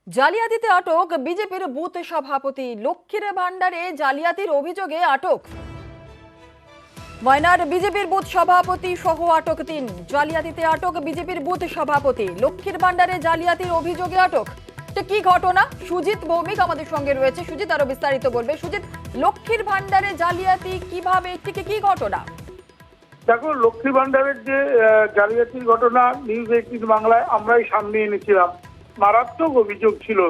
জালিয়াতিতে আটক বিজেপির বুথ সভাপতি। লক্ষ্মীর ভান্ডারে জালিয়াতির অভিযোগে আটক ময়নার বিজেপির বুথ সভাপতি সহ আটক ৩। জালিয়াতিতে আটক বিজেপির বুথ সভাপতি। লক্ষ্মীর ভান্ডারে জালিয়াতির অভিযোগে আটক। তো কি ঘটনা, সুজিত ভৌমিক আমাদের সঙ্গে রয়েছে। সুজিত আরো বিস্তারিত বলবে। সুজিত, লক্ষ্মীর ভান্ডারে জালিয়াতি কিভাবে, ঠিক কি ঘটনা? দেখো, লক্ষ্মী ভান্ডারের যে জালিয়াতির ঘটনা নিউজ 18 বাংলায় আমরাই সামনে এনেছিলাম। মারাত্মক অভিযোগ ছিল,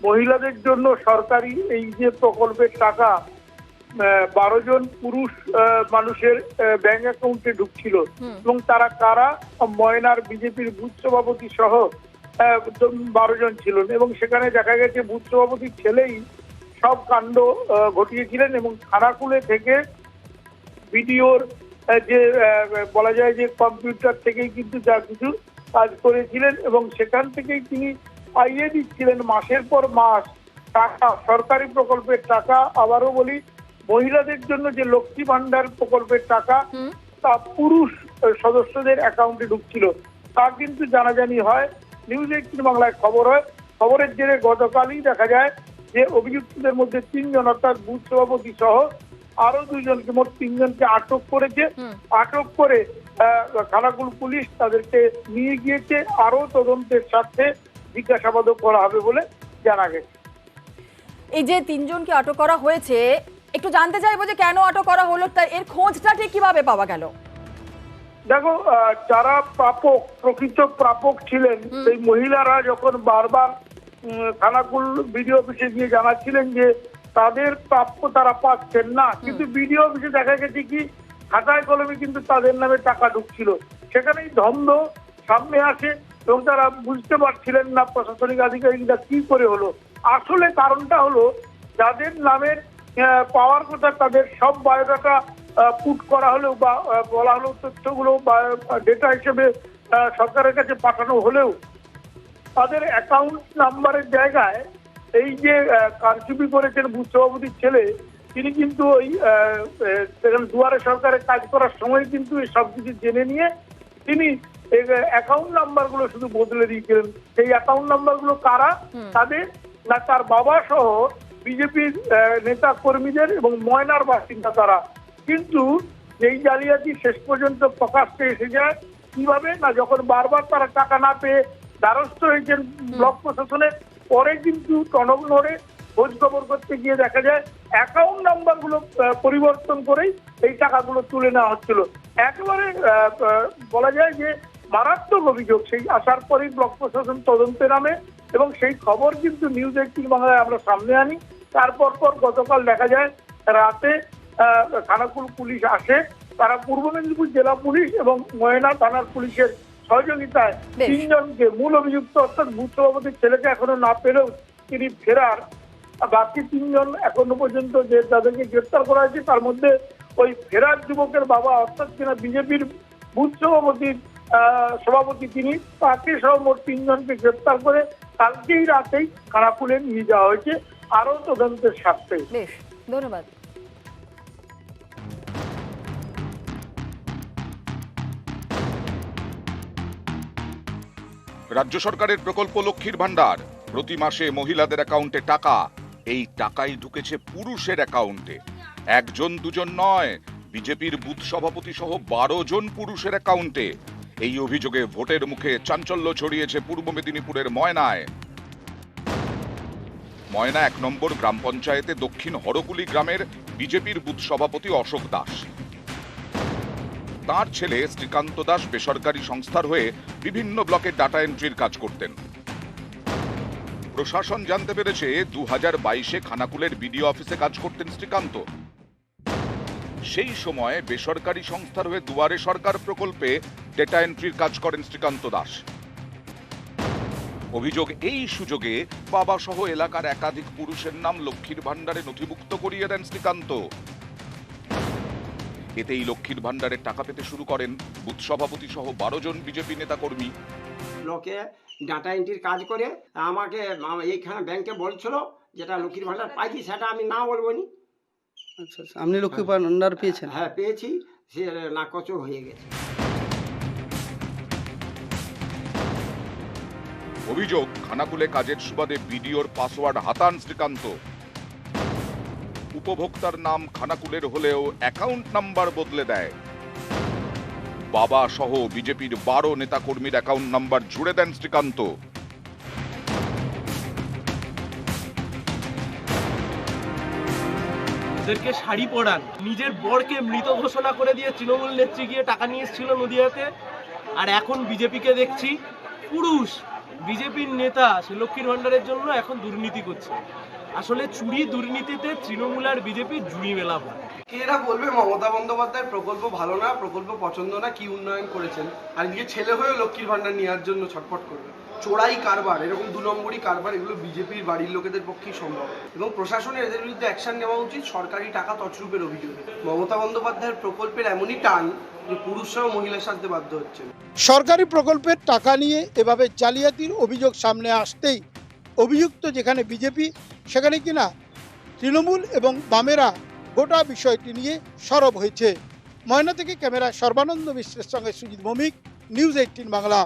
মহিলাদের জন্য সরকারি এই যে প্রকল্পের টাকা 12 জন পুরুষ মানুষের ব্যাংক অ্যাকাউন্টে ঢুকছিল এবং তারা কারা? ময়নার বিজেপির বুথ সভাপতি সহ 12 জন ছিলেন এবং সেখানে দেখা গেছে বুথ সভাপতির ছেলেই সব কাণ্ড ঘটিয়েছিলেন এবং খানাকুলে থেকে ভিডিওর যে বলা যায় যে কম্পিউটার থেকেই কিন্তু যা কিছু কাজ করেছিলেন এবং সেখান থেকেই তিনি পাইয়ে দিচ্ছিলেন মাসের পর মাস টাকা, সরকারি প্রকল্পের টাকা। আবারও বলি, মহিলাদের জন্য যে লক্ষ্মী ভান্ডার প্রকল্পের টাকা তা পুরুষ সদস্যদের অ্যাকাউন্টে ঢুকছিল, তা কিন্তু জানাজানি হয়। নিউজ 18 বাংলায় খবর হয়। খবরের জেরে গতকালই দেখা যায় যে অভিযুক্তদের মধ্যে 3 জন অর্থাৎ বুথ সভাপতি সহ আরো 2 জনকে, মোট 3 জনকে আটক করেছে। আটক করে খানাকুল পুলিশ তাদেরকে নিয়ে গিয়েছে, আরো তদন্তের স্বার্থে জিজ্ঞাসাবাদ করা হবে বলে জানা গেছে। এই যে 3 জনকে আটক করা হয়েছে, একটু জানতে চাইবো যে কেন আটক করা হলো, তা এর খোঁজটা ঠিক কিভাবে পাওয়া গেল? দেখো, যারা প্রাপক, প্রকৃত প্রাপক ছিলেন সেই মহিলারা যখন বারবার খানাকুল বিডিও অফিসে গিয়ে জানাচ্ছিলেন যে তাদের প্রাপ্য তারা পাচ্ছেন না, কিন্তু বিডিও অফিসে দেখা গেছে কি খাতায় কলমে কিন্তু তাদের নামে টাকা ঢুকছিল। সেখানেই ধন্দ সামনে আসে এবং তারা বুঝতে পারছিলেন না প্রশাসনিক আধিকারিকরা কি করে হলো। আসলে কারণটা হলো, যাদের নামের পাওয়ার কথা তাদের সব বায়োডাটা পুট করা হলেও বা বলা হলেও তথ্যগুলো বা ডেটা হিসেবে সরকারের কাছে পাঠানো হলেও তাদের অ্যাকাউন্ট নাম্বারের জায়গায় এই যে কারচুপি করেছেন বুথ সভাপতির ছেলে, তিনি কিন্তু ওই দুয়ারে সরকারের কাজ করার সময় কিন্তু এই সব কিছু জেনে নিয়ে তিনি অ্যাকাউন্ট নাম্বারগুলো শুধু বদলে দিয়েছিলেন। সেই অ্যাকাউন্ট নাম্বারগুলো কারা? তাদের না তার বাবা সহ বিজেপির নেতা কর্মীদের এবং ময়নার বাসিন্দা তারা। কিন্তু এই জালিয়াতি শেষ পর্যন্ত প্রকাশ্যে এসে যায় কিভাবে? না, যখন বারবার তারা টাকা না পেয়ে দ্বারস্থ হয়েছেন ব্লক প্রশাসনের, পরে কিন্তু টনক নড়ে খোঁজ খবর করতে গিয়ে দেখা যায় অ্যাকাউন্ট নাম্বার গুলো পরিবর্তন করেই এই টাকাগুলো তুলে নেওয়া হচ্ছিল। একেবারে বলা যায় যে মারাত্মক অভিযোগ। সেই আসার পরেই ব্লক প্রশাসন তদন্তে নামে এবং সেই খবর কিন্তু নিউজ 18 বাংলায় আমরা সামনে আনি। তারপর গতকাল দেখা যায় রাতে খানাকুল পুলিশ আসে, তারা পূর্ব মেদিনীপুর জেলা পুলিশ এবং ময়না থানার পুলিশের সহযোগিতায় 3 জনকে, মূল অভিযুক্ত অর্থাৎ বুথ সভাপতির ছেলেকে এখনো না পেলেও তিনি ফেরার, বাকি 3 জন এখনো পর্যন্ত যে তাদেরকে গ্রেপ্তার করা হয়েছে তার মধ্যে ওই ফেরার যুবকের বাবা অর্থাৎ কিনা বিজেপির বুথ সভাপতি তিনি, তাকে সহ মোট 3 জনকে গ্রেপ্তার করে কালকেই রাতেই খানাকুলে নিয়ে যাওয়া হয়েছে আরো তদন্তের স্বার্থে। বেশ, ধন্যবাদ। রাজ্য সরকারের প্রকল্প লক্ষ্মীর ভান্ডার, প্রতি মাসে মহিলাদের অ্যাকাউন্টে টাকা, এই টাকাই ঢুকেছে পুরুষের অ্যাকাউন্টে। 1 জন 2 জন নয়, বিজেপির বুথ সভাপতি সহ 12 জন পুরুষের অ্যাকাউন্টে। এই অভিযোগে ভোটের মুখে চাঞ্চল্য ছড়িয়েছে পূর্ব মেদিনীপুরের ময়নায়। ময়না 1 নম্বর গ্রাম পঞ্চায়েতে দক্ষিণ হরকুলি গ্রামের বিজেপির বুথ সভাপতি অশোক দাস। তার ছেলে শ্রীকান্ত দাস বেসরকারি সংস্থার হয়ে বিভিন্ন ব্লকে ডাটা এন্ট্রির কাজ করতেন। প্রশাসন জানতে পেরেছে 2022-এ খানাকুলের বিডিও অফিসে কাজ করতেন শ্রীকান্ত। সেই সময় বেসরকারি সংস্থার হয়ে দুয়ারে সরকার প্রকল্পে ডেটা এন্ট্রির কাজ করেন শ্রীকান্ত দাস। অভিযোগ, এই সুযোগে বাবা সহ এলাকার একাধিক পুরুষের নাম লক্ষ্মীর ভান্ডারে নথিভুক্ত করিয়ে দেন শ্রীকান্ত। এতেই লক্ষ্মীর ভান্ডারের টাকা পেতে শুরু করেন বুথ সভাপতি সহ 12 জন বিজেপি নেতা কর্মী। ব্লকে ডাটা এন্ট্রির কাজ করে আমাকে এইখানে ব্যাংকে বলছিল যেটা লক্ষ্মীর ভান্ডার পাইছি, সেটা আমি না বলবো নি। আচ্ছা, আপনি লক্ষ্মীর ভান্ডার পেয়েছেন? হ্যাঁ পেয়েছি, সে নাকচ হয়ে গেছে। অভিযোগ, খানাকুলে কাজের সুবাদে বিডিওর পাসওয়ার্ড হাতান শ্রীকান্ত। উপভোক্তার নাম খানাকুলের হলেও অ্যাকাউন্ট নাম্বার বদলে দেয়। বাবা সহ বিজেপির 12 নেতাকর্মীর অ্যাকাউন্ট নাম্বার জুড়ে দেন শ্রীকান্ত। ওদেরকে শাড়ি পরান, নিজের বরকে মৃত ঘোষণা করে দিয়ে তৃণমূল নেত্রী গিয়ে টাকা নিয়ে এসেছিল নদিয়াতে। আর এখন বিজেপিকে দেখছি পুরুষ বিজেপির নেতা সে লক্ষ্মীর ভান্ডারের জন্য এখন দুর্নীতি করছে। আসলে চুরি দুর্নীতিতে তৃণমূল আর বিজেপি জুড়ি মেলাবো। এরা বলবে মমতা বন্দ্যোপাধ্যায়ের প্রকল্প ভালো না, প্রকল্প পছন্দ না, কি উন্নয়ন করেছেন, আর এদিকে ছেলে হয়েও লক্ষ্মীর ভান্ডার নেওয়ার জন্য ছটফট করবে। চোরাই কারবার, এরকম 2 নম্বরই কারবার, এগুলো বিজেপির বাড়ির লোকেদের পক্ষেই সম্ভব এবং প্রশাসনের এদের বিরুদ্ধে অ্যাকশন নেওয়া উচিত। সরকারি টাকা তছরূপের অভিযোগ। মমতা বন্দ্যোপাধ্যায়ের প্রকল্পের এমনই টান যে পুরুষরাও মহিলার সাথে বাধ্য হচ্ছেন। সরকারি প্রকল্পের টাকা নিয়ে এভাবে জালিয়াতির অভিযোগ সামনে আসতেই অভিযুক্ত যেখানে বিজেপি, সেখানে কিনা তৃণমূল এবং বামেরা গোটা বিষয়টি নিয়ে সরব হয়েছে। ময়না থেকে ক্যামেরা সর্বানন্দ মিশ্রের সঙ্গে সুজিত ভৌমিক, নিউজ 18 বাংলা।